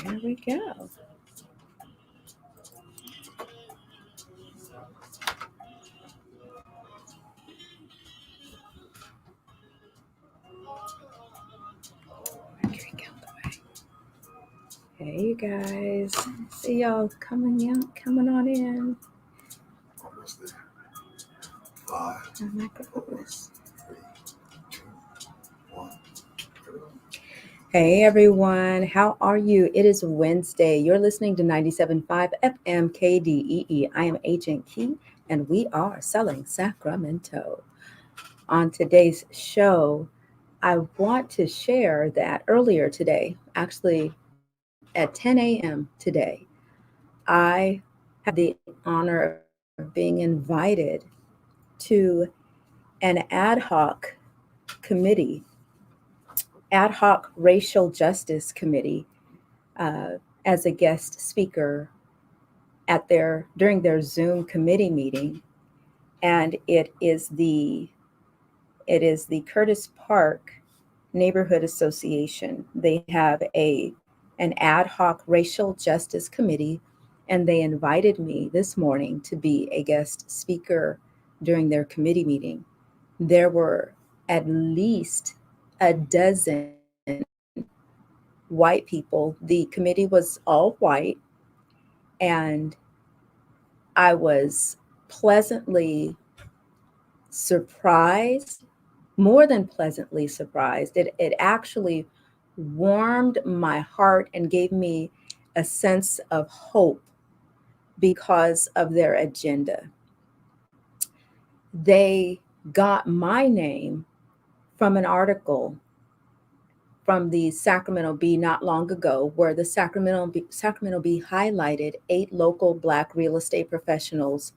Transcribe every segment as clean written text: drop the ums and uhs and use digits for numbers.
There we go. Drink out the way. Hey, you guys. See y'all coming on in. Almost there. 5, My microphone is. 3, 2, 1. Hey everyone, how are you? It is Wednesday. You're listening to 97.5 FM KDEE. I am Agent Key, and we are selling Sacramento. On today's show, I want to share that earlier today, actually at 10 a.m. today, I had the honor of being invited to an committee, ad hoc racial justice committee, as a guest speaker at during their Zoom committee meeting, and it is the Curtis Park Neighborhood Association. They have an ad hoc racial justice committee, and they invited me this morning to be a guest speaker during their committee meeting. There were at least a dozen white people. The committee was all white, and I was pleasantly surprised, more than pleasantly surprised. It actually warmed my heart and gave me a sense of hope because of their agenda. They got my name from an article from the Sacramento Bee not long ago, where the Sacramento Bee highlighted 8 local Black real estate professionals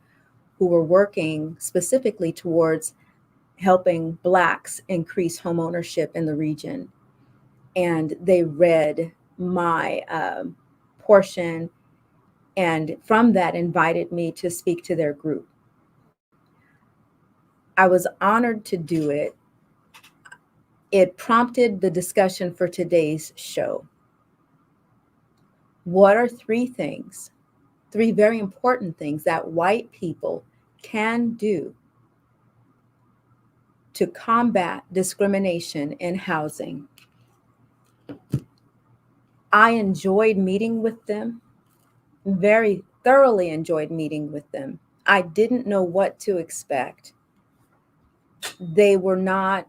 who were working specifically towards helping Blacks increase homeownership in the region. And they read my portion, and from that invited me to speak to their group. I was honored to do it. It prompted the discussion for today's show. What are 3 things, 3 very important things that white people can do to combat discrimination in housing? I enjoyed meeting with them, very thoroughly enjoyed meeting with them. I didn't know what to expect. They were not,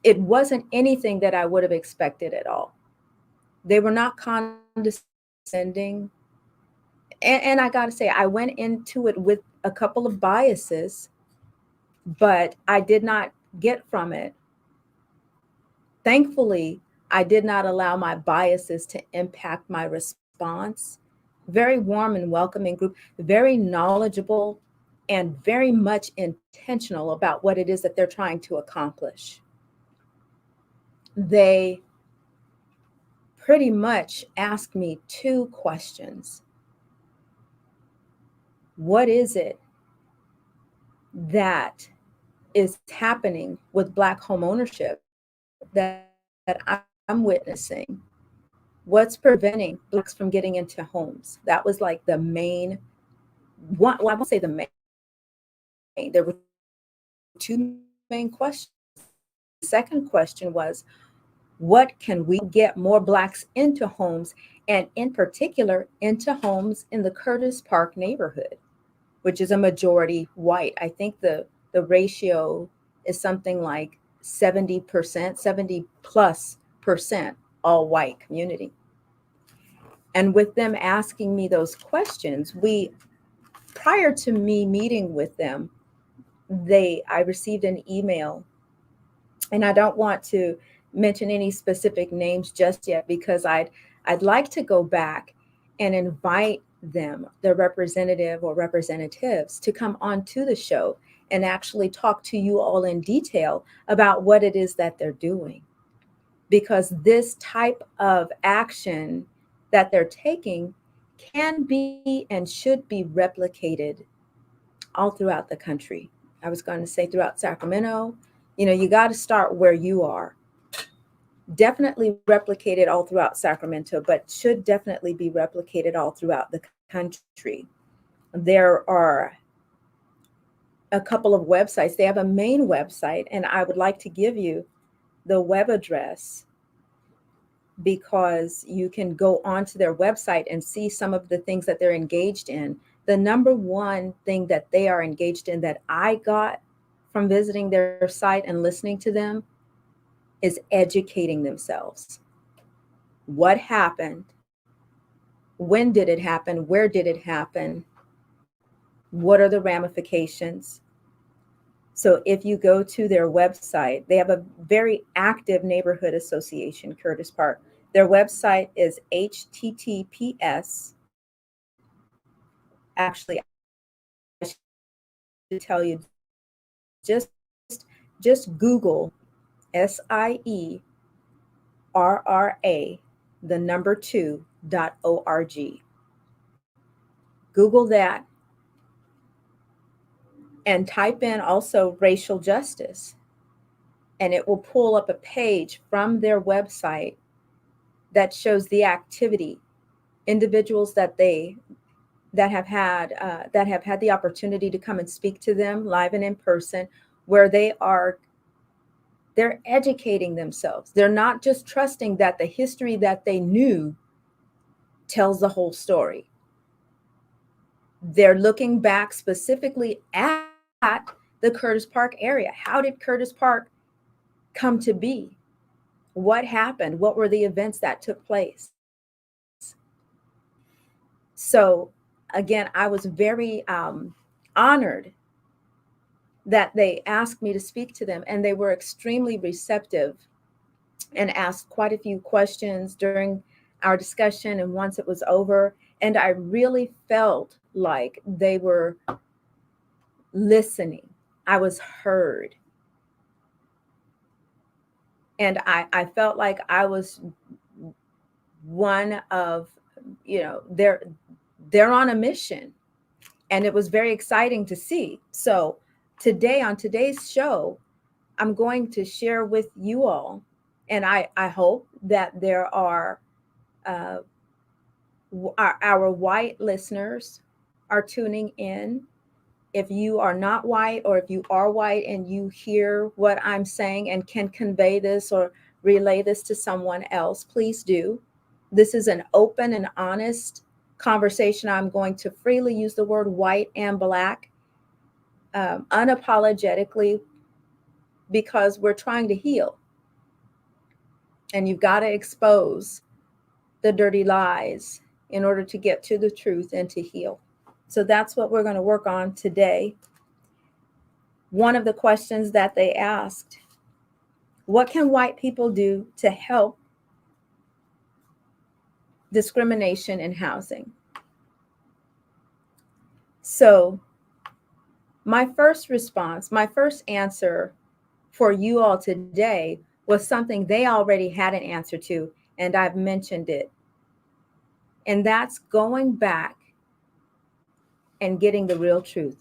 it wasn't anything that I would have expected at all. They were not condescending. And I got to say, I went into it with a couple of biases, but I did not get from it. Thankfully, I did not allow my biases to impact my response. Very warm and welcoming group, very knowledgeable, and very much intentional about what it is that they're trying to accomplish. They pretty much asked me 2 questions. What is it that is happening with Black homeownership that I'm witnessing? What's preventing Blacks from getting into homes? That was like the main one. Well, I won't say the main. There were 2 main questions. The second question was, what can we get more Blacks into homes, and in particular into homes in the Curtis Park neighborhood, which is a majority white? I think the ratio is something like 70%, 70 plus percent all white community. And with them asking me those questions, prior to me meeting with them, I received an email, and I don't want to mention any specific names just yet, because I'd like to go back and invite them, their representative or representatives, to come onto the show and actually talk to you all in detail about what it is that they're doing. Because this type of action that they're taking can be and should be replicated all throughout the country. I was going to say throughout Sacramento. You know, you got to start where you are. definitely replicated all throughout Sacramento, but should definitely be replicated all throughout the country. There are a couple of websites. They have a main website, and I would like to give you the web address because you can go onto their website and see some of the things that they're engaged in. The number one thing that they are engaged in that I got from visiting their site and listening to them is educating themselves. What happened? When did it happen? Where did it happen? What are the ramifications? So if you go to their website, they have a very active neighborhood association, Curtis Park. Their website is https. Actually, I should tell you, just Google SIERRA, the number 2.org. Google that and type in also racial justice, and it will pull up a page from their website that shows the activity, individuals that have had the opportunity to come and speak to them live and in person, where they're educating themselves. They're not just trusting that the history that they knew tells the whole story. They're looking back specifically at the Curtis Park area. How did Curtis Park come to be? What happened? What were the events that took place? So, again, I was very honored that they asked me to speak to them, and they were extremely receptive and asked quite a few questions during our discussion and once it was over. And I really felt like they were listening. I was heard. And I felt like I was one of, they're on a mission. And it was very exciting to see. So today, on today's show, I'm going to share with you all, and I hope that there are uh, our white listeners are tuning in. If you are not white, or if you are white and you hear what I'm saying and can convey this or relay this to someone else, please do. This is an open and honest conversation. I'm going to freely use the word white and black unapologetically, because we're trying to heal. And you've got to expose the dirty lies in order to get to the truth and to heal. So that's what we're going to work on today. One of the questions that they asked, what can white people do to help discrimination in housing? So my first response, my first answer for you all today was something they already had an answer to, and I've mentioned it. And that's going back and getting the real truth,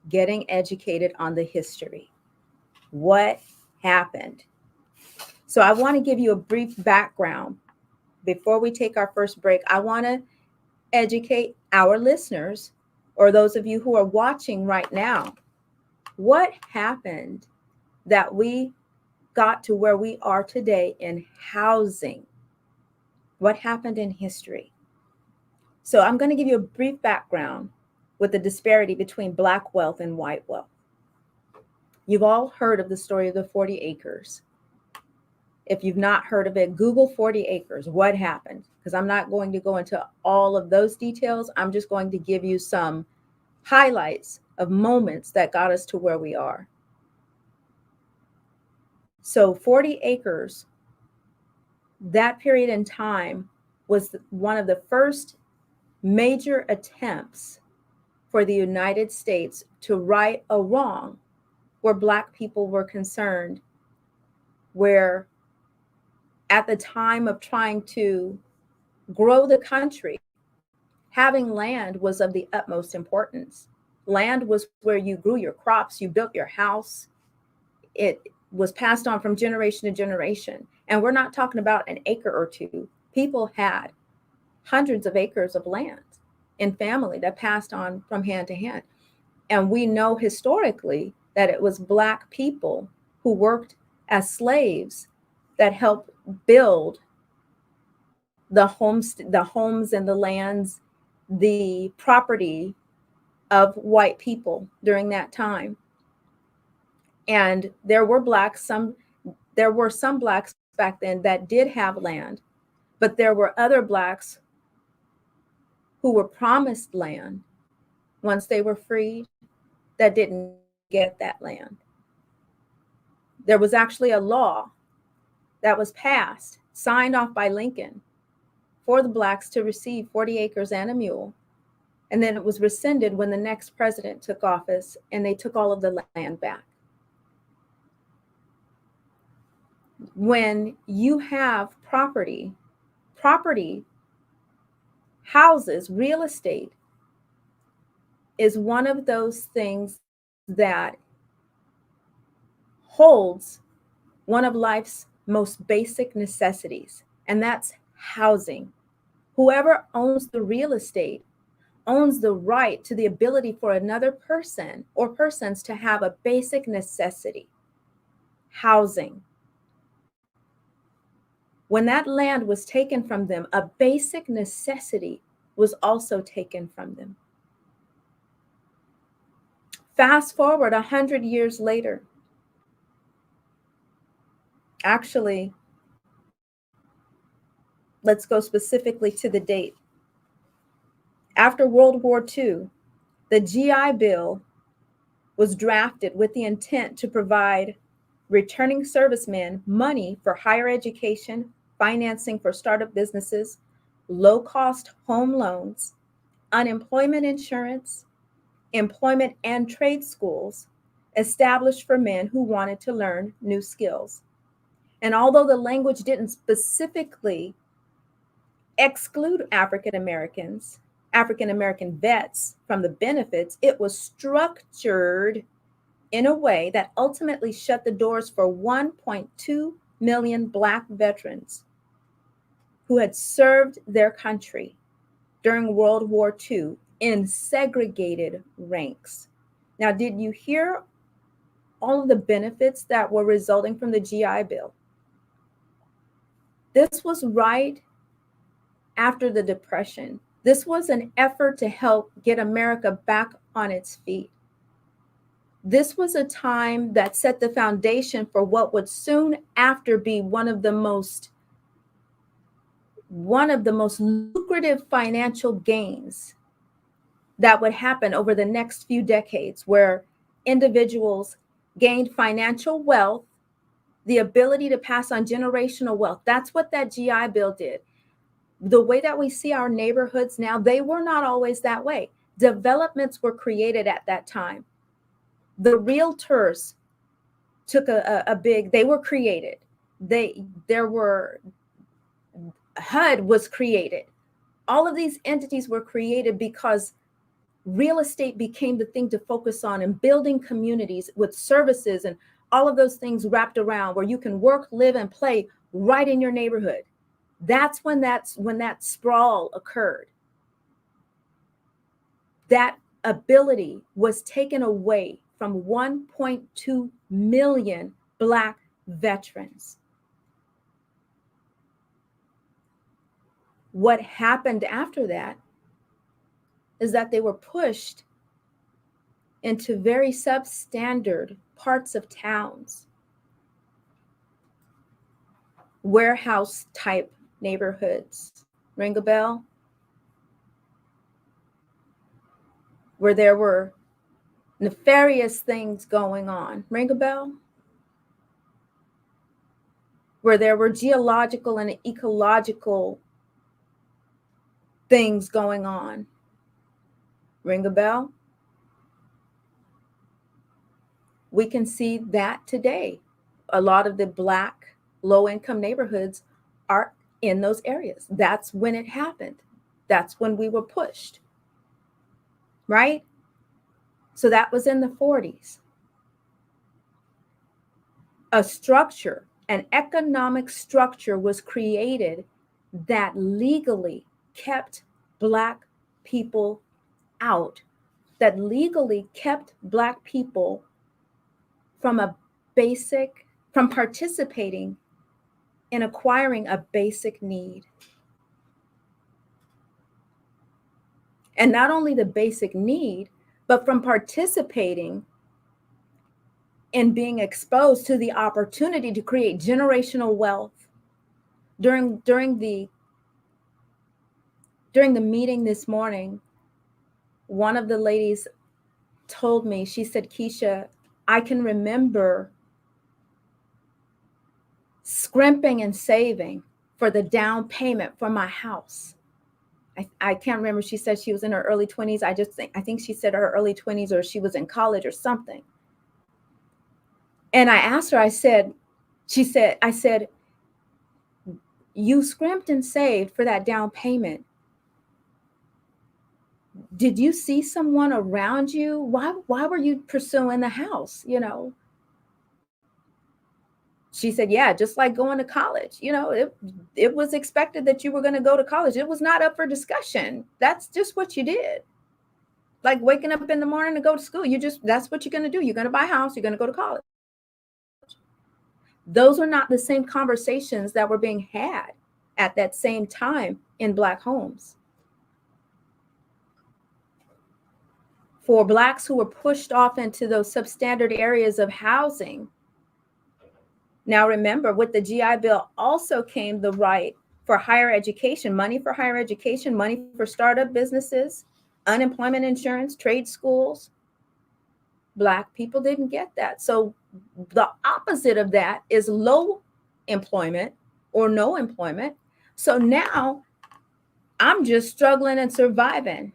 getting educated on the history. What happened? So I want to give you a brief background. Before we take our first break, I want to educate our listeners, or those of you who are watching right now. What happened that we got to where we are today in housing? What happened in history? So I'm going to give you a brief background with the disparity between Black wealth and white wealth. You've all heard of the story of the 40 acres. If you've not heard of it, Google 40 acres. What happened? Because I'm not going to go into all of those details. I'm just going to give you some highlights of moments that got us to where we are. So 40 acres, that period in time was one of the first major attempts for the United States to right a wrong where Black people were concerned, where at the time of trying to grow the country, having land was of the utmost importance. Land was where you grew your crops, you built your house. It was passed on from generation to generation. And we're not talking about an acre or two. People had hundreds of acres of land in family that passed on from hand to hand. And we know historically that it was Black people who worked as slaves that helped build the homes and the lands, the property of white people during that time. And there were some Blacks back then that did have land, but there were other Blacks who were promised land once they were freed that didn't get that land. There was actually a law that was passed, signed off by Lincoln, for the Blacks to receive 40 acres and a mule. And then it was rescinded when the next president took office and they took all of the land back. When you have property, houses, real estate is one of those things that holds one of life's most basic necessities, and that's housing. Whoever owns the real estate owns the right to the ability for another person or persons to have a basic necessity, housing. When that land was taken from them, a basic necessity was also taken from them. Fast forward 100 years later. Actually, let's go specifically to the date. After World War II, the GI Bill was drafted with the intent to provide returning servicemen money for higher education, financing for startup businesses, low-cost home loans, unemployment insurance, employment and trade schools established for men who wanted to learn new skills. And although the language didn't specifically exclude African American vets from the benefits, it was structured in a way that ultimately shut the doors for 1.2 million Black veterans who had served their country during World War II in segregated ranks. Now, did you hear all of the benefits that were resulting from the GI Bill? This was right after the Depression. This was an effort to help get America back on its feet. This was a time that set the foundation for what would soon after be one of the most lucrative financial gains that would happen over the next few decades, where individuals gained financial wealth, the ability to pass on generational wealth. That's what that GI Bill did. The way that we see our neighborhoods now, they were not always that way. Developments were created at that time. The realtors took they were created. HUD was created. All of these entities were created because real estate became the thing to focus on, and building communities with services and all of those things wrapped around where you can work, live, and play right in your neighborhood. That's when that sprawl occurred. That ability was taken away from 1.2 million Black veterans. What happened after that is that they were pushed into very substandard parts of towns, warehouse type neighborhoods. Ring a bell? Where there were nefarious things going on. Ring a bell? Where there were geological and ecological things going on. Ring a bell? We can see that today. A lot of the Black low-income neighborhoods are in those areas. That's when it happened. That's when we were pushed, right? So that was in the 40s. A structure An economic structure was created that legally kept Black people out, that legally kept Black people from from participating in acquiring a basic need. And not only the basic need, but from participating in being exposed to the opportunity to create generational wealth. During the meeting this morning, one of the ladies told me, she said, Keisha, I can remember scrimping and saving for the down payment for my house. I can't remember. She said she was in her early 20s. I think she said her early 20s, or she was in college or something. And I asked her, I said, you scrimped and saved for that down payment. Did you see someone around you? Why were you pursuing the house? She said, yeah, just like going to college. It was expected that you were going to go to college. It was not up for discussion. That's just what you did. Like waking up in the morning to go to school. That's what you're going to do. You're going to buy a house. You're going to go to college. Those are not the same conversations that were being had at that same time in Black homes. For Blacks who were pushed off into those substandard areas of housing. Now remember, with the GI Bill also came the right for higher education, money for higher education, money for startup businesses, unemployment insurance, trade schools. Black people didn't get that. So the opposite of that is low employment or no employment. So now I'm just struggling and surviving.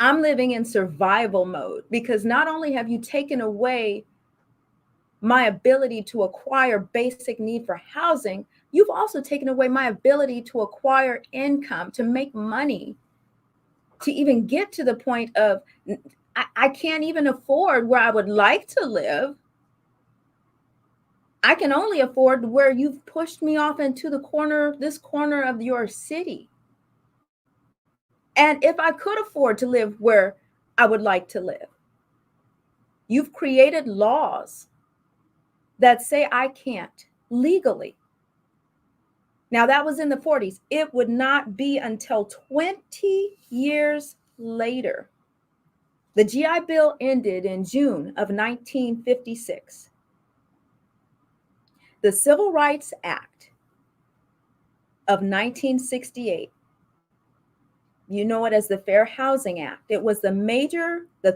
I'm living in survival mode, because not only have you taken away my ability to acquire basic need for housing, you've also taken away my ability to acquire income, to make money, to even get to the point of, I can't even afford where I would like to live. I can only afford where you've pushed me off into this corner of your city. And if I could afford to live where I would like to live, you've created laws that say I can't legally. Now, that was in the 40s. It would not be until 20 years later. The GI Bill ended in June of 1956. The Civil Rights Act of 1968, you know it as the Fair Housing Act. It was the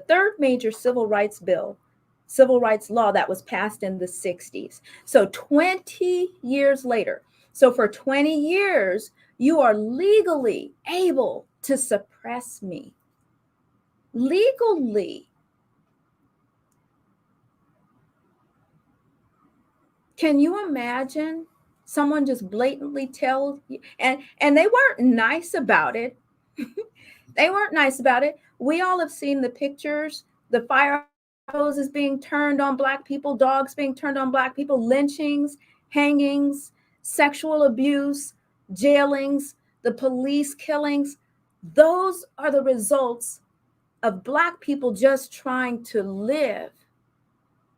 third major civil rights law that was passed in the 60s. So 20 years later. So for 20 years, you are legally able to suppress me. Legally. Can you imagine someone just blatantly tell you, and they weren't nice about it. They weren't nice about it. We all have seen the pictures, the fire hoses being turned on Black people, dogs being turned on Black people, lynchings, hangings, sexual abuse, jailings, the police killings. Those are the results of Black people just trying to live.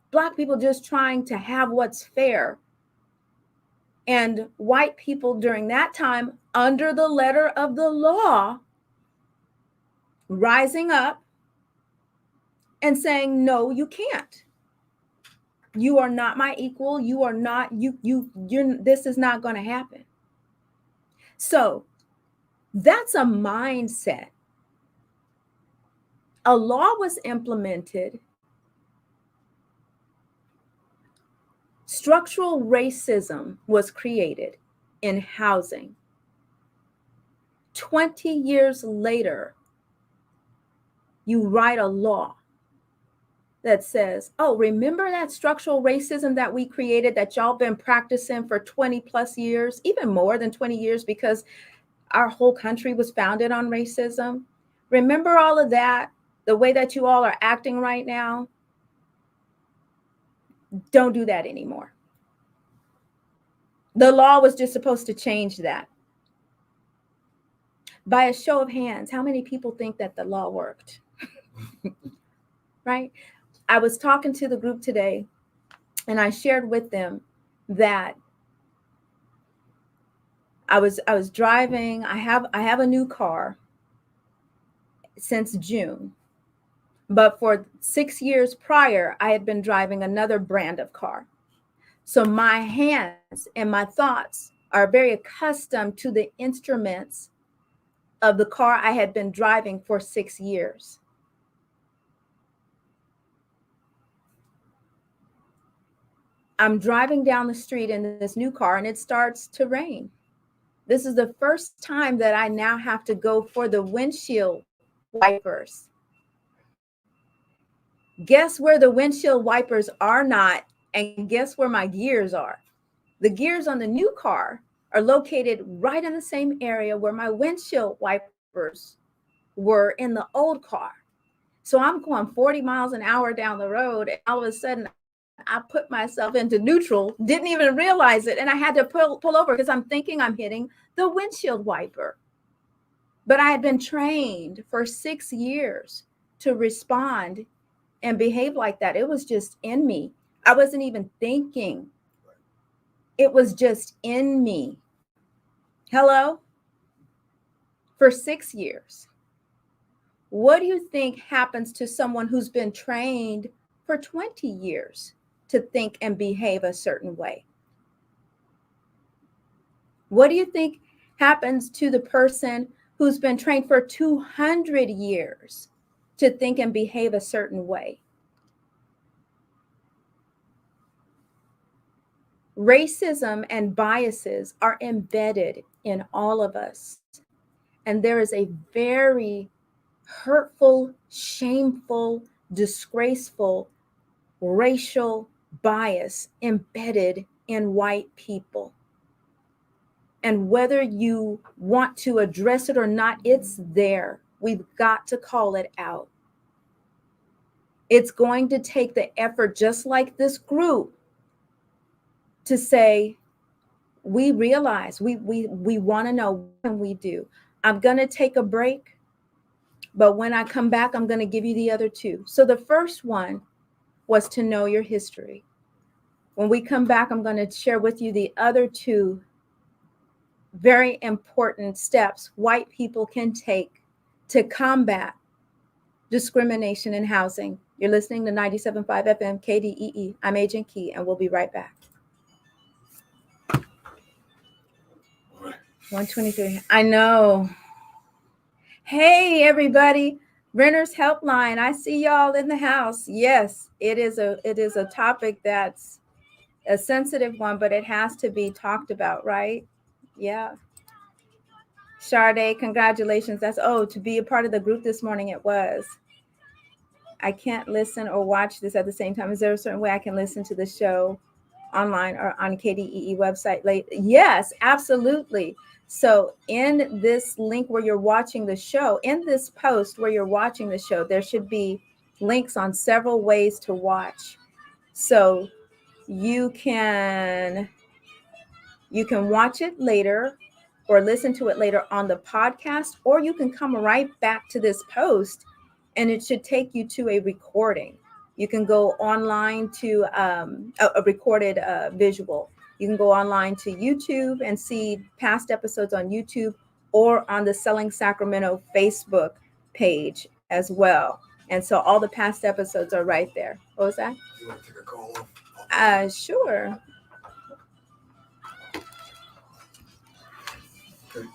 Black people just trying to have what's fair. And white people during that time, under the letter of the law, rising up and saying, no, you can't. You are not my equal. You are not, this is not going to happen. So that's a mindset. A law was implemented. Structural racism was created in housing. 20 years later, you write a law that says, oh, remember that structural racism that we created that y'all been practicing for 20 plus years, even more than 20 years, because our whole country was founded on racism. Remember all of that, the way that you all are acting right now? Don't do that anymore. The law was just supposed to change that. By a show of hands, how many people think that the law worked? Right? I was talking to the group today, and I shared with them that I was driving. I have a new car since June, but for 6 years prior, I had been driving another brand of car. So my hands and my thoughts are very accustomed to the instruments of the car I had been driving for 6 years. I'm driving down the street in this new car and it starts to rain. This is the first time that I now have to go for the windshield wipers. Guess where the windshield wipers are not, and guess where my gears are? The gears on the new car are located right in the same area where my windshield wipers were in the old car. So I'm going 40 miles an hour down the road, and all of a sudden I put myself into neutral, didn't even realize it, and I had to pull over because I'm thinking I'm hitting the windshield wiper. But I had been trained for 6 years to respond and behave like that. It was just in me. I wasn't even thinking. It was just in me. Hello? For 6 years. What do you think happens to someone who's been trained for 20 years to think and behave a certain way? What do you think happens to the person who's been trained for 200 years to think and behave a certain way? Racism and biases are embedded in all of us. And there is a very hurtful, shameful, disgraceful racial bias embedded in white people. And whether you want to address it or not, it's there. We've got to call it out. It's going to take the effort, just like this group, to say, we realize we want to know what can we do. I'm going to take a break, but when I come back, I'm going to give you the other two. So the first one was to know your history. When we come back, I'm going to share with you the other two very important steps white people can take to combat discrimination in housing. You're listening to 97.5 FM KDEE. I'm Agent Key, and we'll be right back. 123. I know. Hey, everybody. Renters Helpline. I see y'all in the house. Yes, it is a topic that's a sensitive one, but it has to be talked about, right? Yeah. Sade, congratulations. That's to be a part of the group this morning. It was. I can't listen or watch this at the same time. Is there a certain way I can listen to the show online or on KDEE website late? Yes, absolutely. So in this link where you're watching the show, in this post where you're watching the show, there should be links on several ways to watch. So you can watch it later or listen to it later on the podcast, or you can come right back to this post and it should take you to a recording. You can go online to a recorded visual. You can go online to YouTube and see past episodes on YouTube or on the Selling Sacramento Facebook page as well. And so all the past episodes are right there. What was that? You want to take a call? Sure. Okay.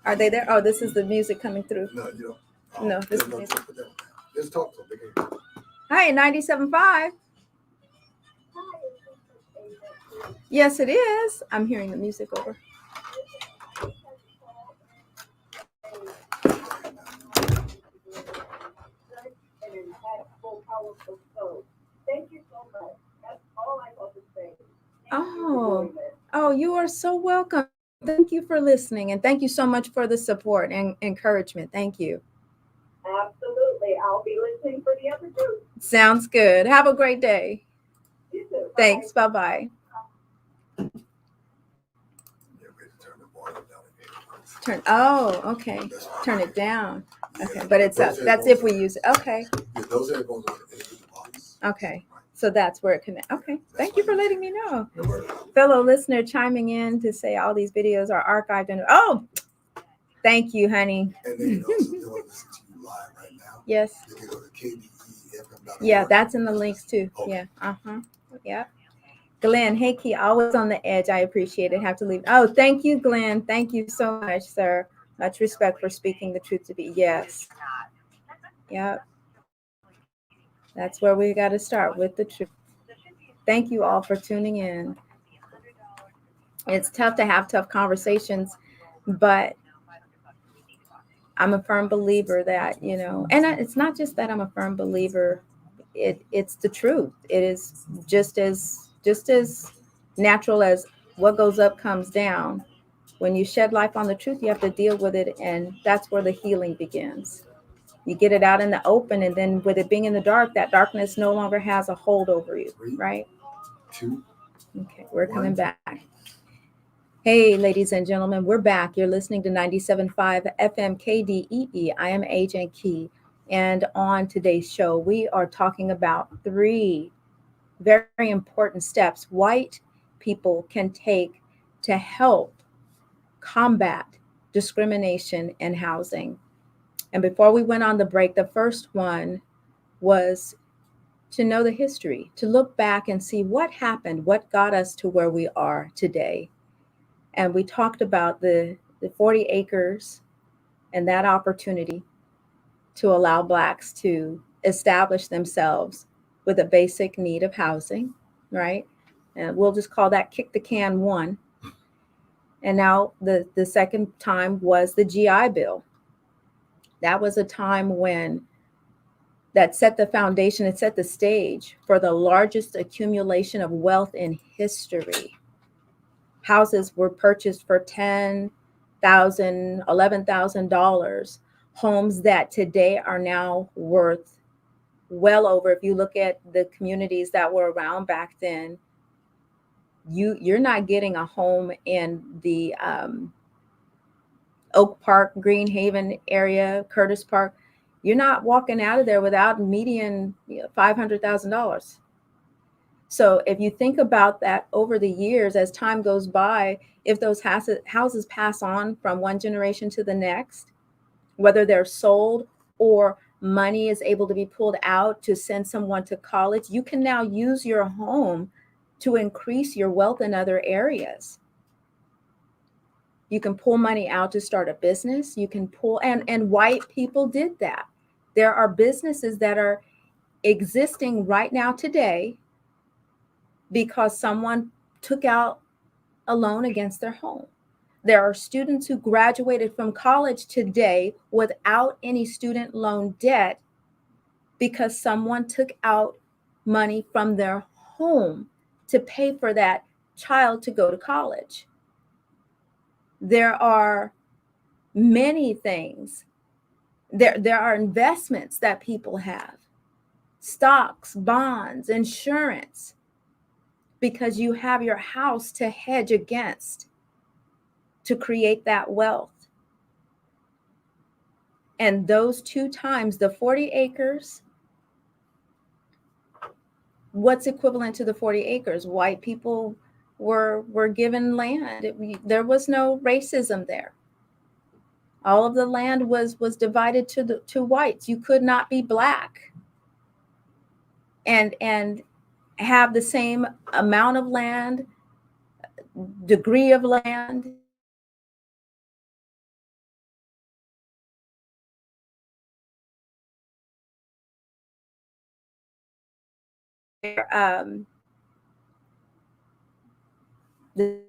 Are they there? Oh, this is the music coming through. No, you don't. No, this is music. Just talk to them. Hi, 97.5. Yes, it is. I'm hearing the music over. Thank you so much. That's all I want to say. Oh, you are so welcome. Thank you for listening, and thank you so much for the support and encouragement. Thank you. Absolutely. I'll be listening for the other two. Sounds good. Have a great day. You Thanks. Bye-bye. Yeah, we had to turn the volume down again. Turn. Oh, okay. That's fine. Turn it down. Yeah, Okay, but it's up. those That's if we headphones use it. Okay. Yeah, those headphones are in the box. Okay. Right. So that's where it connects. Okay. Thank you for letting me know. No worries. Fellow listener chiming in to say all these videos are archived. And oh, thank you, honey. And then also, they want to listen to you live right now. Yes. They can go to kdefm.org. Yeah, that's in the links too. Okay. Yeah. Uh-huh. Yeah. Glenn, hey Key, always on the edge. I appreciate it. Have to leave. Oh, thank you, Glenn. Thank you so much, sir. Much respect for speaking the truth to be. Yes. Yep. That's where we got to start with the truth. Thank you all for tuning in. It's tough to have tough conversations, but I'm a firm believer that, and it's not just that I'm a firm believer. It's the truth. It is just as natural as what goes up comes down. When you shed light on the truth, you have to deal with it, and that's where the healing begins. You get it out in the open, and then with it being in the dark, that darkness no longer has a hold over you, right? 2. Okay, we're coming back. Hey, ladies and gentlemen, we're back. You're listening to 97.5 FM KDEE. I am Agent Key. And on today's show, we are talking about 3 very important steps white people can take to help combat discrimination in housing. And before we went on the break, the first one was to know the history, to look back and see what happened, what got us to where we are today. And we talked about the 40 acres and that opportunity to allow Blacks to establish themselves with a basic need of housing, right? And we'll just call that kick the can 1. And now the second time was the GI Bill. That was a time when that set the foundation, it set the stage for the largest accumulation of wealth in history. Houses were purchased for $10,000, $11,000. Homes that today are now worth well over, if you look at the communities that were around back then, you're not getting a home in the Oak Park, Greenhaven area, Curtis Park. You're not walking out of there without median $500,000. So if you think about that over the years, as time goes by, if those houses pass on from one generation to the next, whether they're sold or money is able to be pulled out to send someone to college, you can now use your home to increase your wealth in other areas. You can pull money out to start a business. You can pull, and white people did that. There are businesses that are existing right now today because someone took out a loan against their home. There are students who graduated from college today without any student loan debt because someone took out money from their home to pay for that child to go to college. There are many things. There are investments that people have, stocks, bonds, insurance, because you have your house to hedge against, to create that wealth. And those 2 times, the 40 acres, what's equivalent to the 40 acres? White people were given land. There was no racism there. All of the land was divided to whites. You could not be Black and have the same amount of land, degree of land. The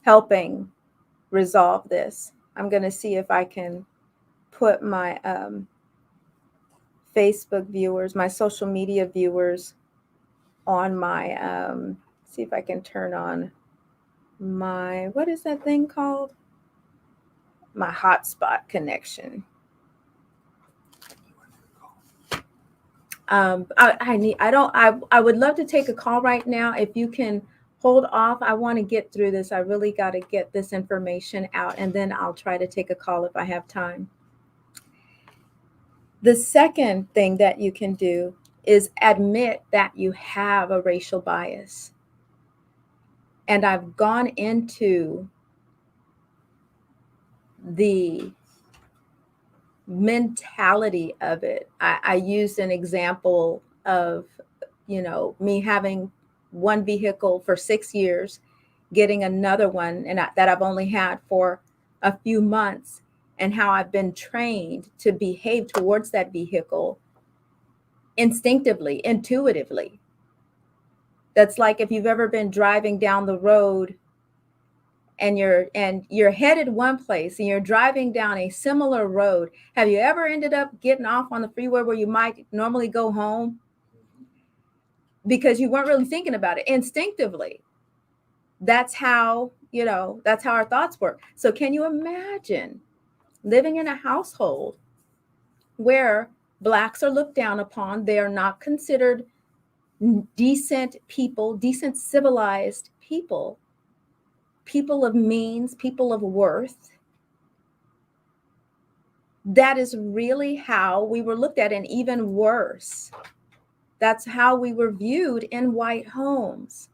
helping resolve this. I'm going to see if I can put my Facebook viewers, my social media viewers on my, see if I can turn on my, what is that thing called? My hotspot connection. I would love to take a call right now. If you can hold off, I want to get through this. I really got to get this information out, and then I'll try to take a call if I have time. The second thing that you can do is admit that you have a racial bias. And I've gone into the mentality of it. I used an example of, me having one vehicle for 6 years, getting another one that I've only had for a few months, and how I've been trained to behave towards that vehicle instinctively, intuitively. That's like if you've ever been driving down the road and you're headed one place and you're driving down a similar road. Have you ever ended up getting off on the freeway where you might normally go home because you weren't really thinking about it instinctively? That's how our thoughts work. So can you imagine living in a household where Blacks are looked down upon? They are not considered decent people, decent, civilized people, people of means, people of worth. That is really how we were looked at, and even worse, that's how we were viewed in white homes.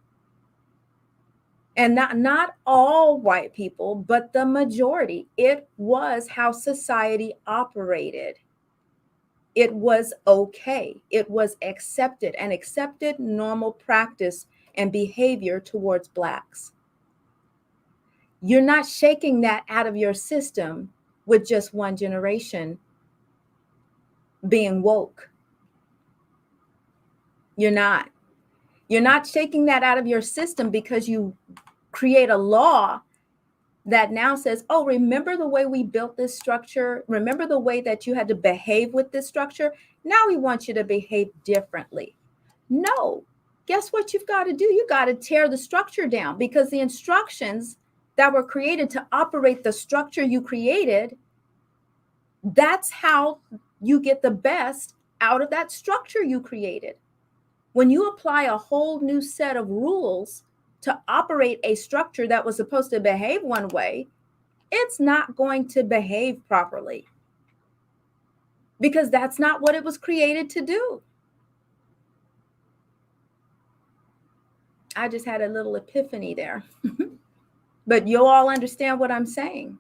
And not all white people, but the majority. It was how society operated. It was okay. It was accepted, an accepted normal practice and behavior towards Blacks. You're not shaking that out of your system with just one generation being woke. You're not shaking that out of your system because you create a law that now says, oh, remember the way we built this structure? Remember the way that you had to behave with this structure? Now we want you to behave differently. No, guess what you've got to do? You got to tear the structure down, because the instructions that were created to operate the structure you created, that's how you get the best out of that structure you created. When you apply a whole new set of rules to operate a structure that was supposed to behave one way, it's not going to behave properly, because that's not what it was created to do. I just had a little epiphany there. But you'll all understand what I'm saying.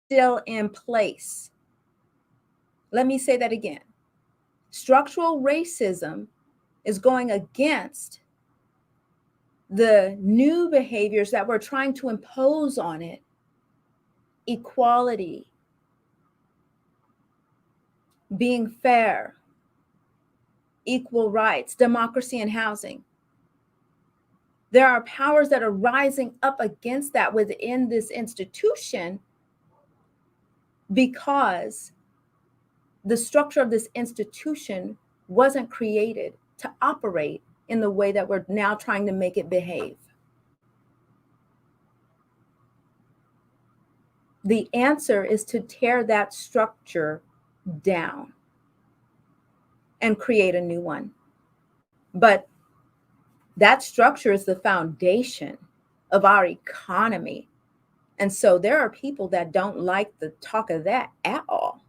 Still in place. Let me say that again. Structural racism is going against the new behaviors that we're trying to impose on it. Equality, being fair, equal rights, democracy in housing. There are powers that are rising up against that within this institution, because the structure of this institution wasn't created to operate in the way that we're now trying to make it behave. The answer is to tear that structure down and create a new one. But that structure is the foundation of our economy. And so there are people that don't like the talk of that at all.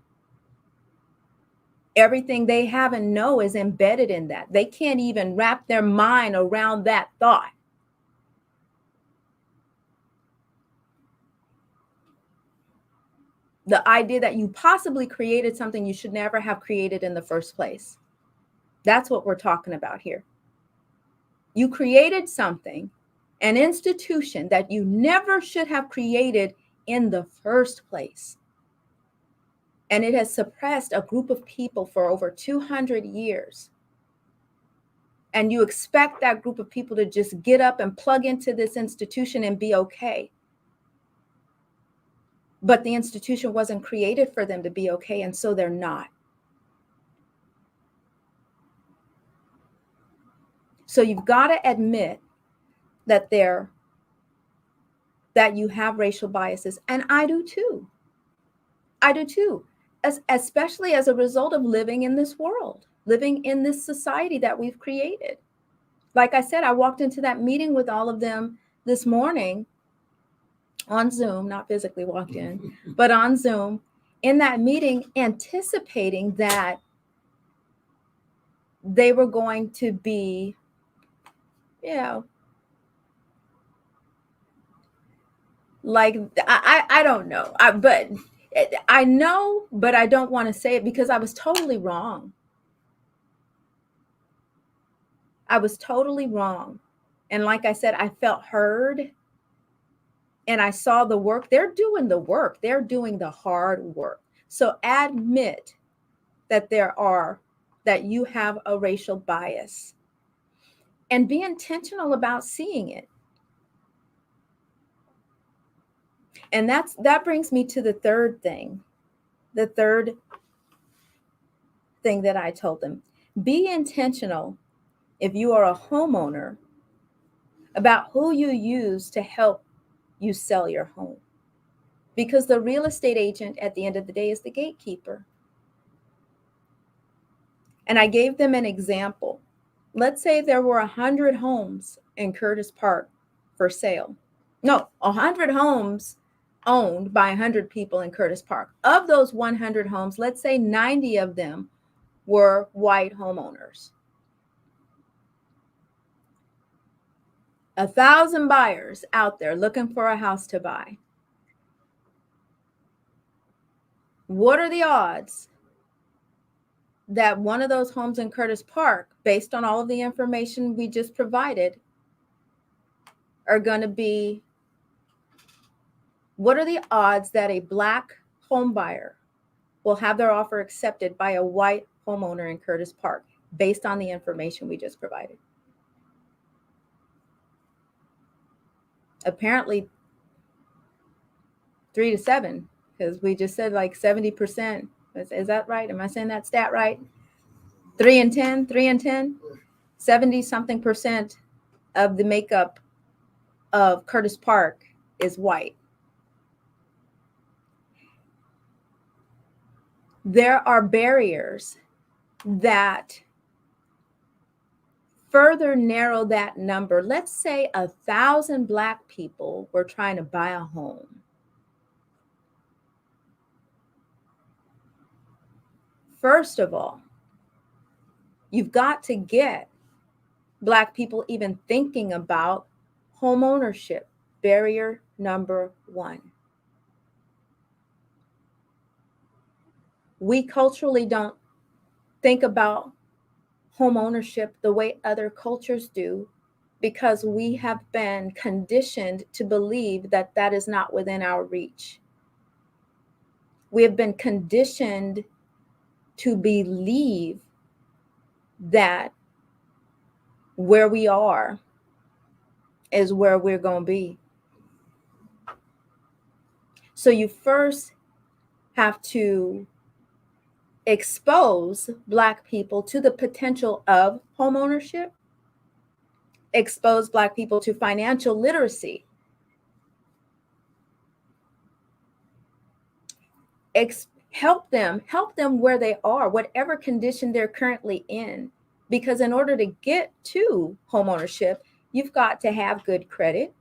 Everything they have and know is embedded in that. They can't even wrap their mind around that thought. The idea that you possibly created something you should never have created in the first place. That's what we're talking about here. You created something, an institution that you never should have created in the first place. And it has suppressed a group of people for over 200 years. And you expect that group of people to just get up and plug into this institution and be okay. But the institution wasn't created for them to be okay, and so they're not. So you've got to admit that you have racial biases, and I do too. I do too, especially as a result of living in this world, living in this society that we've created. Like I said, I walked into that meeting with all of them this morning on Zoom, not physically walked in, but on Zoom, in that meeting, anticipating that they were going to be, like, I don't know, but I know, but I don't want to say it because I was totally wrong. I was totally wrong. And like I said, I felt heard and I saw the work. They're doing the work. They're doing the hard work. So admit that that you have a racial bias and be intentional about seeing it. And that brings me to the third thing that I told them. Be intentional if you are a homeowner about who you use to help you sell your home. Because the real estate agent at the end of the day is the gatekeeper. And I gave them an example. Let's say there were 100 homes in Curtis Park for sale. No, 100 homes owned by 100 people in Curtis Park. Of those 100 homes, let's say 90 of them were white homeowners. 1,000 buyers out there looking for a house to buy. What are the odds that one of those homes in Curtis Park, based on all of the information we just provided, are going to be, what are the odds that a Black home buyer will have their offer accepted by a white homeowner in Curtis Park based on the information we just provided? Apparently 3 to 7, because we just said like 70%. Is that right? Am I saying that stat right? 3 and 10, 70 something percent of the makeup of Curtis Park is white. There are barriers that further narrow that number. Let's say 1,000 Black people were trying to buy a home. First of all, you've got to get Black people even thinking about home ownership. Barrier number 1. We culturally don't think about home ownership the way other cultures do because we have been conditioned to believe that that is not within our reach. We have been conditioned to believe that where we are is where we're going to be. So you first have to expose Black people to the potential of home ownership, expose Black people to financial literacy, help them where they are, whatever condition they're currently in. Because in order to get to home ownership, you've got to have good credit.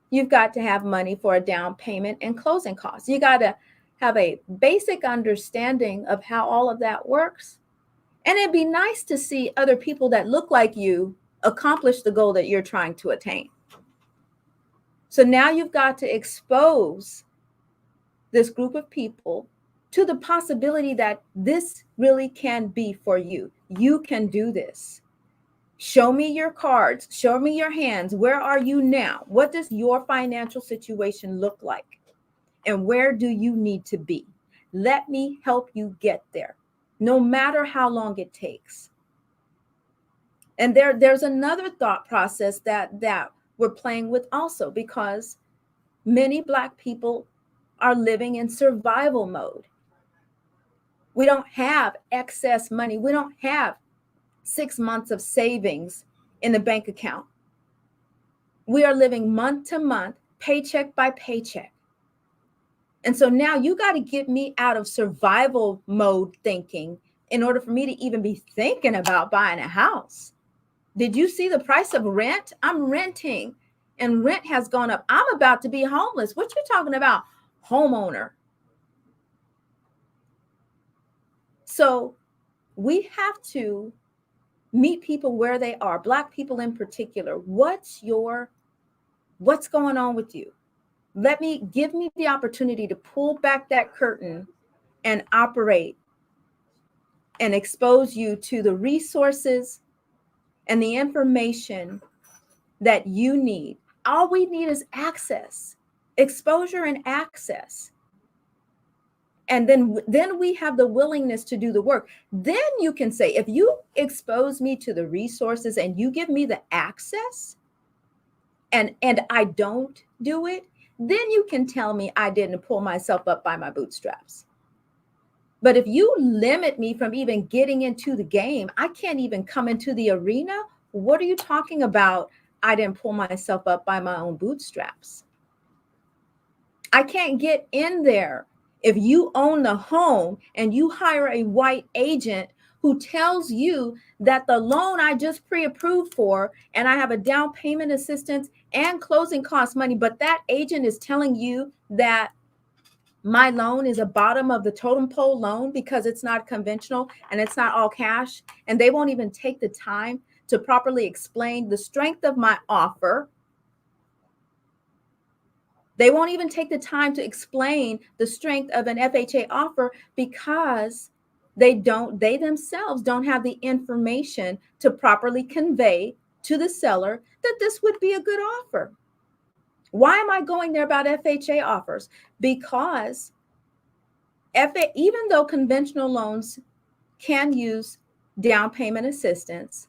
You've got to have money for a down payment and closing costs. You got to have a basic understanding of how all of that works. And it'd be nice to see other people that look like you accomplish the goal that you're trying to attain. So now you've got to expose this group of people to the possibility that this really can be for you. You can do this. Show me your cards. Show me your hands. Where are you now? What does your financial situation look like? And where do you need to be? Let me help you get there, no matter how long it takes. And there's another thought process that we're playing with also, because many Black people are living in survival mode. We don't have excess money. We don't have 6 months of savings in the bank account. We are living month to month, paycheck by paycheck. And so now you got to get me out of survival mode thinking in order for me to even be thinking about buying a house. Did you see the price of rent? I'm renting and rent has gone up. I'm about to be homeless. What you talking about? Homeowner. So we have to meet people where they are, Black people in particular. What's going on with you? Give me the opportunity to pull back that curtain and operate and expose you to the resources and the information that you need. All we need is access, exposure and access. And then we have the willingness to do the work. Then you can say, if you expose me to the resources and you give me the access and I don't do it, then you can tell me I didn't pull myself up by my bootstraps. But if you limit me from even getting into the game, I can't even come into the arena. What are you talking about? I didn't pull myself up by my own bootstraps. I can't get in there. If you own the home and you hire a white agent who tells you that the loan I just pre-approved for, and I have a down payment assistance and closing cost money, but that agent is telling you that my loan is a bottom of the totem pole loan because it's not conventional and it's not all cash, and they won't even take the time to properly explain the strength of my offer. They won't even take the time to explain the strength of an FHA offer because they themselves don't have the information to properly convey to the seller that this would be a good offer. Why am I going there about FHA offers? Because even though conventional loans can use down payment assistance,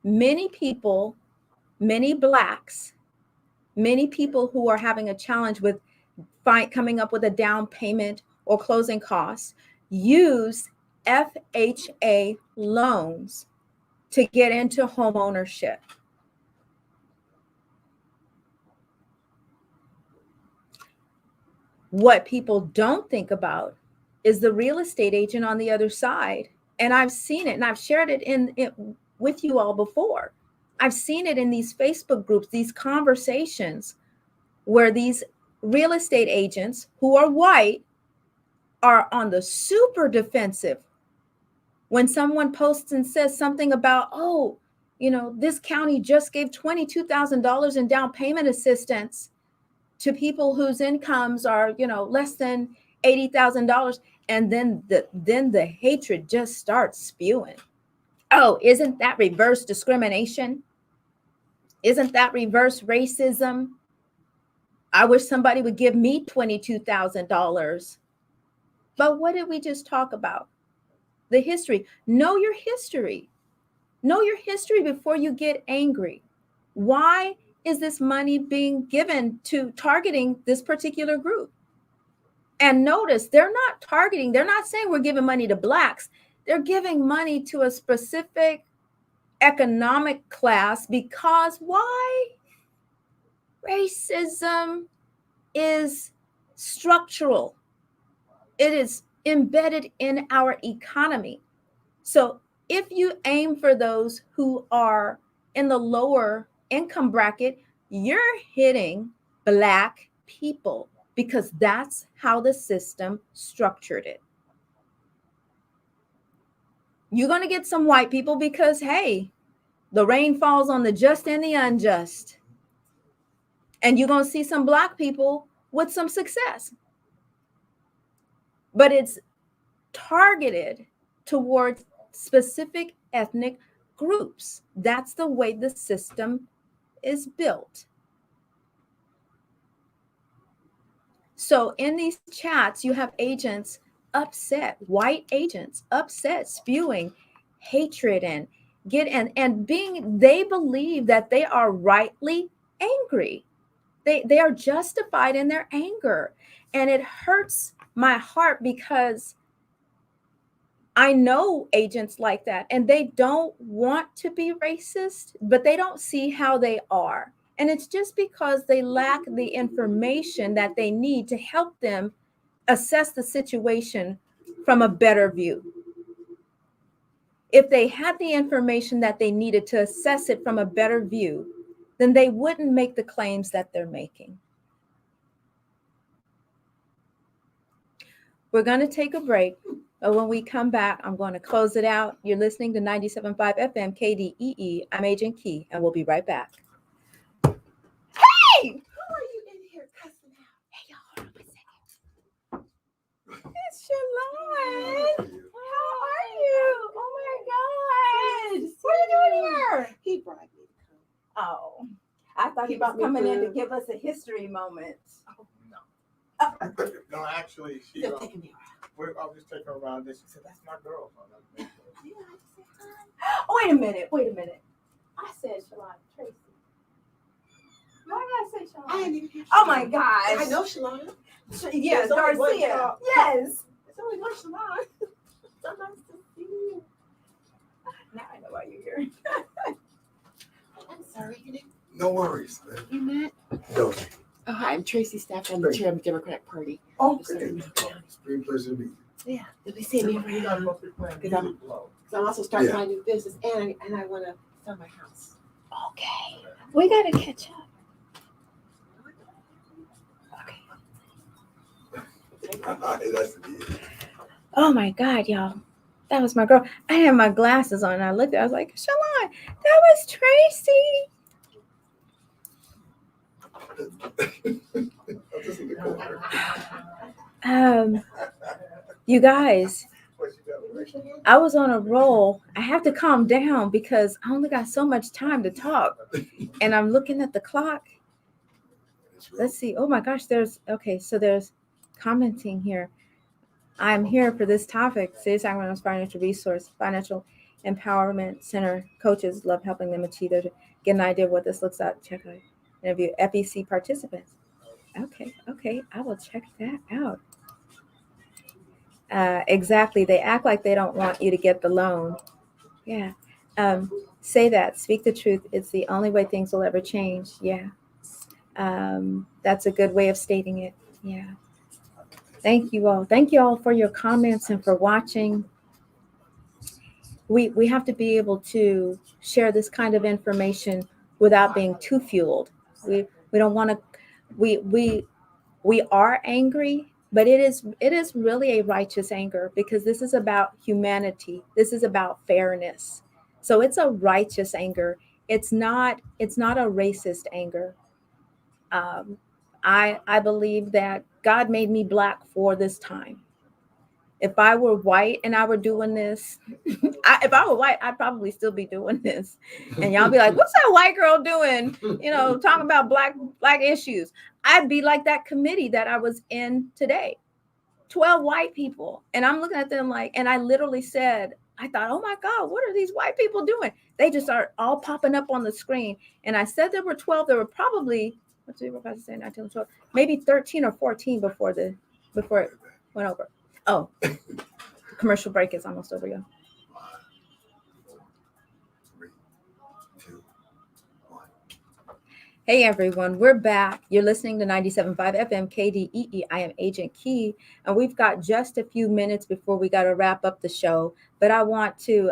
many people, many Blacks, many people who are having a challenge with coming up with a down payment or closing costs use FHA loans to get into home ownership. What people don't think about is the real estate agent on the other side. And I've seen it and I've shared it with you all before. I've seen it in these Facebook groups, these conversations where these real estate agents who are white are on the super defensive when someone posts and says something about, oh, this county just gave $22,000 in down payment assistance to people whose incomes are, less than $80,000. And then the hatred just starts spewing. Oh, isn't that reverse discrimination? Isn't that reverse racism? I wish somebody would give me $22,000. But what did we just talk about? The history. Know your history. Know your history before you get angry. Why is this money being given to targeting this particular group? And notice they're not saying we're giving money to Blacks. They're giving money to a specific economic class because why? Racism is structural. It is embedded in our economy. So if you aim for those who are in the lower income bracket, you're hitting Black people because that's how the system structured it. You're going to get some white people because, hey, the rain falls on the just and the unjust. And you're going to see some Black people with some success. But it's targeted towards specific ethnic groups. That's the way the system is built. So in these chats, you have agents upset, white agents upset, spewing hatred and being, they believe that they are rightly angry. They are justified in their anger. And it hurts my heart because I know agents like that, and they don't want to be racist, but they don't see how they are. And it's just because they lack the information that they need to help them assess the situation from a better view. If they had the information that they needed to assess it from a better view, then they wouldn't make the claims that they're making. We're going to take a break. But when we come back, I'm going to close it out. You're listening to 97.5 FM KDEE. I'm Agent Key, and we'll be right back. Hey! Who are you in here cussing out? Hey, y'all, hold on a second. It's Shalon. How are you? Oh, my God. What are you doing here? He brought me to come. Oh, I thought he was coming in to give us a history moment. Oh, No. No, actually, she. They're taking me around. I'll just take her around this. She said, "That's my girl." So You know, I just say hi. Oh, wait a minute. I said Shalon Tracy. Why did I say Shalon? I didn't even hear. Oh, my gosh. I know Shalon. Yes, There's only one Garcia. girl. Yes. It's only one Shalon. So nice to see you. Now I know why you're here. I'm sorry. You didn't. No worries, man. You met? No. Oh, hi. I'm Tracy Staff. I'm the chair of the Democratic Party. Oh, Sorry. it's a great pleasure to meet you. Yeah. Did we see me you guys around? must be playing Because I'm- music low. So I'm also starting Yeah. my new business, and I want to sell my house. Okay. We got to catch up. Okay. That's it. Oh, my God, y'all. That was my girl. I had my glasses on, and I looked at it. I was like, Shalon, that was Tracy. I'm just in the corner. You guys, What you got? Where's your hand? I was on a roll. I have to calm down because I only got so much time to talk. And I'm looking at the clock. Let's see. Oh my gosh, there's commenting here. I'm here for this topic. City of Sacramento's financial resource, financial empowerment center coaches love helping them achieve their, get an idea of what this looks like. Check out interview FEC participants. Okay, I will check that out. Exactly. They act like they don't want you to get the loan. Yeah. Say that. Speak the truth. It's the only way things will ever change. Yeah. That's a good way of stating it. Yeah. Thank you all. Thank you all for your comments and for watching. We have to be able to share this kind of information without being too fueled. We don't want to. We are angry, but it is really a righteous anger because this is about humanity. This is about fairness. So it's a righteous anger. It's not a racist anger. I believe that God made me Black for this time. If I were white and I were doing this, if I were white, I'd probably still be doing this. And y'all be like, what's that white girl doing? Talking about black issues. I'd be like that committee that I was in today. 12 white people. And I'm looking at them like, and I literally said, I thought, oh my God, what are these white people doing? They just are all popping up on the screen. And I said there were 12. There were probably, what's the professor saying? 19, 12, maybe 13 or 14 before it went over. Oh, commercial break is almost over, y'all. 5, 4, 3, 2, 1. Hey everyone, we're back. You're listening to 97.5 FM KDEE. I am Agent Key, and we've got just a few minutes before we got to wrap up the show. But I want to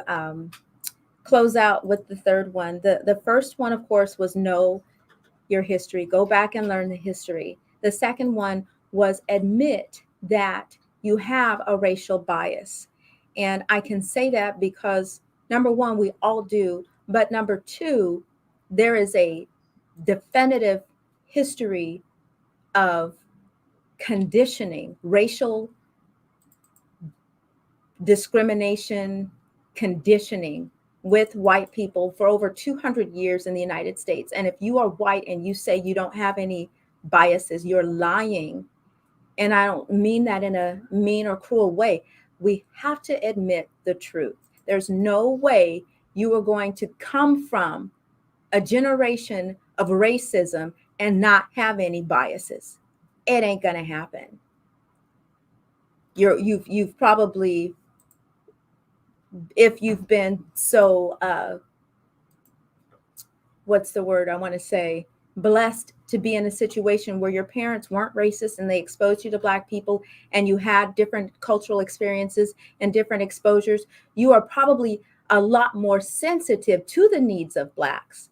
close out with the third one. The first one, of course, was know your history. Go back and learn the history. The second one was admit that you have a racial bias. And I can say that because, number one, we all do. But number two, there is a definitive history of conditioning, racial discrimination, conditioning with white people for over 200 years in the United States. And if you are white and you say you don't have any biases, you're lying. And I don't mean that in a mean or cruel way. We have to admit the truth. There's no way you are going to come from a generation of racism and not have any biases. It ain't gonna happen. You've probably, if you've been so what's the word I want to say, blessed to be in a situation where your parents weren't racist and they exposed you to Black people and you had different cultural experiences and different exposures, you are probably a lot more sensitive to the needs of Blacks.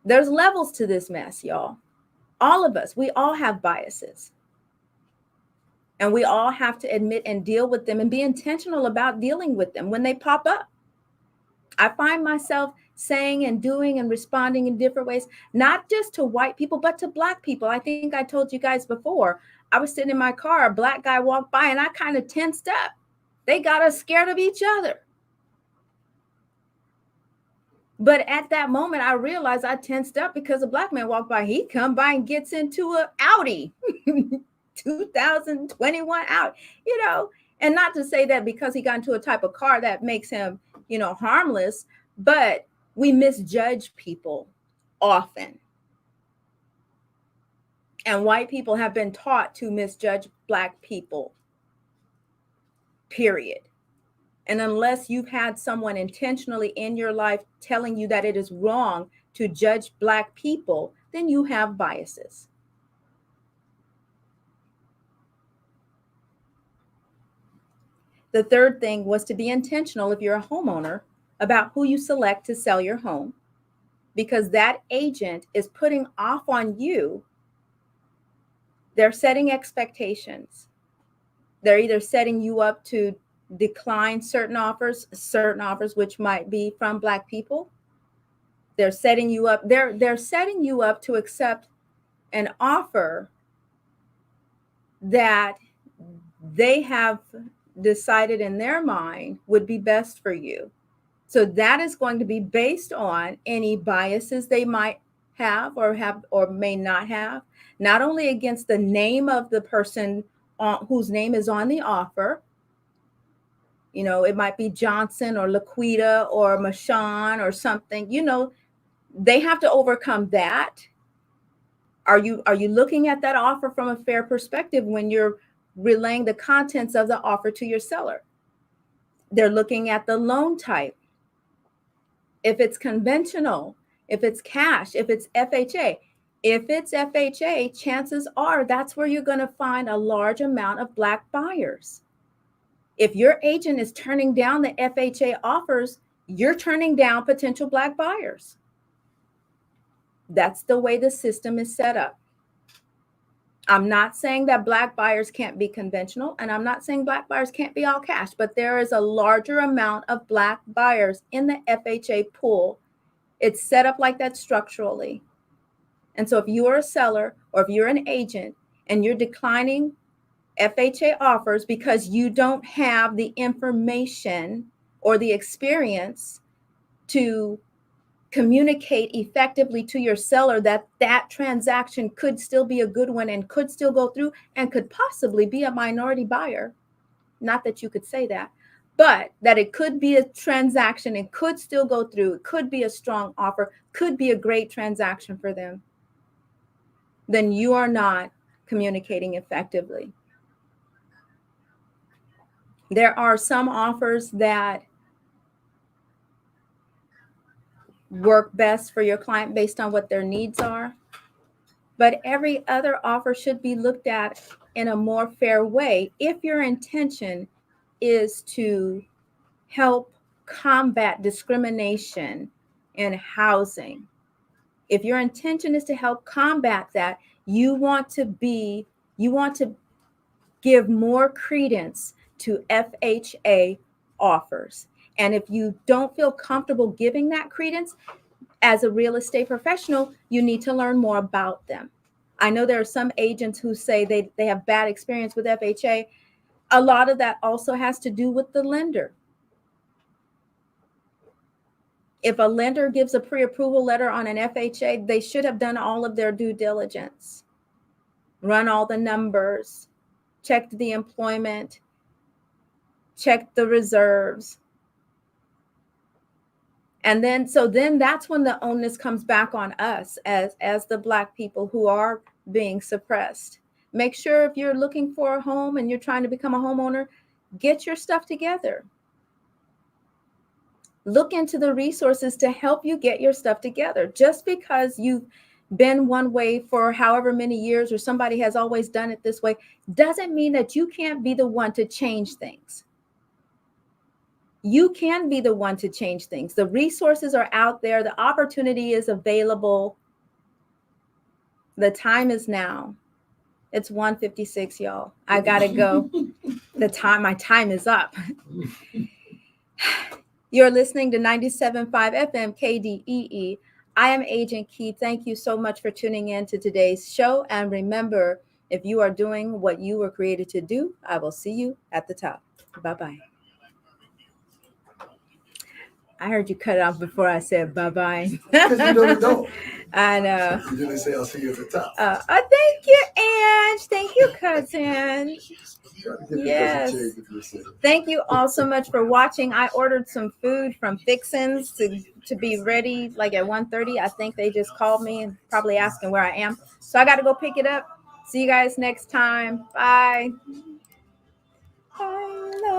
There's levels to this mess, y'all. All of us, we all have biases. And we all have to admit and deal with them and be intentional about dealing with them when they pop up. I find myself saying and doing and responding in different ways, not just to white people, but to Black people. I think I told you guys before, I was sitting in my car, a Black guy walked by and I kind of tensed up. They got us scared of each other. But at that moment, I realized I tensed up because a Black man walked by. He come by and gets into an Audi, 2021 Audi, and not to say that because he got into a type of car that makes him, harmless, but we misjudge people often. And white people have been taught to misjudge Black people, period. And unless you've had someone intentionally in your life telling you that it is wrong to judge Black people, then you have biases. The third thing was to be intentional if you're a homeowner about who you select to sell your home, because that agent is putting off on you. They're setting expectations. They're either setting you up to decline certain offers, which might be from Black people. They're setting you up. They're setting you up to accept an offer that they have decided in their mind would be best for you. So that is going to be based on any biases they might have or may not have, not only against the name of the person whose name is on the offer. It might be Johnson or Laquita or Mashawn or something. They have to overcome that. Are you looking at that offer from a fair perspective when you're relaying the contents of the offer to your seller? They're looking at the loan type. If it's conventional, if it's cash, if it's FHA. If it's FHA, chances are that's where you're going to find a large amount of Black buyers. If your agent is turning down the FHA offers, you're turning down potential Black buyers. That's the way the system is set up. I'm not saying that Black buyers can't be conventional, and I'm not saying Black buyers can't be all cash, but there is a larger amount of Black buyers in the FHA pool. It's set up like that structurally. And so if you are a seller or if you're an agent and you're declining FHA offers because you don't have the information or the experience to communicate effectively to your seller that transaction could still be a good one and could still go through and could possibly be a minority buyer. Not that you could say that, but that it could be a transaction, it could still go through, it could be a strong offer, could be a great transaction for them. Then you are not communicating effectively. There are some offers that work best for your client based on what their needs are, but every other offer should be looked at in a more fair way if your intention is to help combat discrimination in housing. If your intention is to help combat that, you want to give more credence to FHA offers. And if you don't feel comfortable giving that credence, as a real estate professional, you need to learn more about them. I know there are some agents who say they have bad experience with FHA. A lot of that also has to do with the lender. If a lender gives a pre-approval letter on an FHA, they should have done all of their due diligence, run all the numbers, checked the employment, checked the reserves. And then, so then that's when the onus comes back on us as the Black people who are being suppressed. Make sure if you're looking for a home and you're trying to become a homeowner, get your stuff together. Look into the resources to help you get your stuff together. Just because you've been one way for however many years or somebody has always done it this way doesn't mean that you can't be the one to change things. You can be the one to change things. The resources are out there. The opportunity is available. The time is now. It's 1:56, y'all. I gotta go. My time is up. You're listening to 97.5 FM KDEE. I am Agent Key. Thank you so much for tuning in to today's show. And remember, if you are doing what you were created to do, I will see you at the top. Bye-bye. I heard you cut it off before I said bye-bye. Because you know they don't. I know. You didn't say I'll see you at the top. Thank you, Ange. Thank you, cousin. Yes. Thank you all so much for watching. I ordered some food from Fixins to be ready like at 1:30. I think they just called me and probably asking where I am. So I got to go pick it up. See you guys next time. Bye. Bye.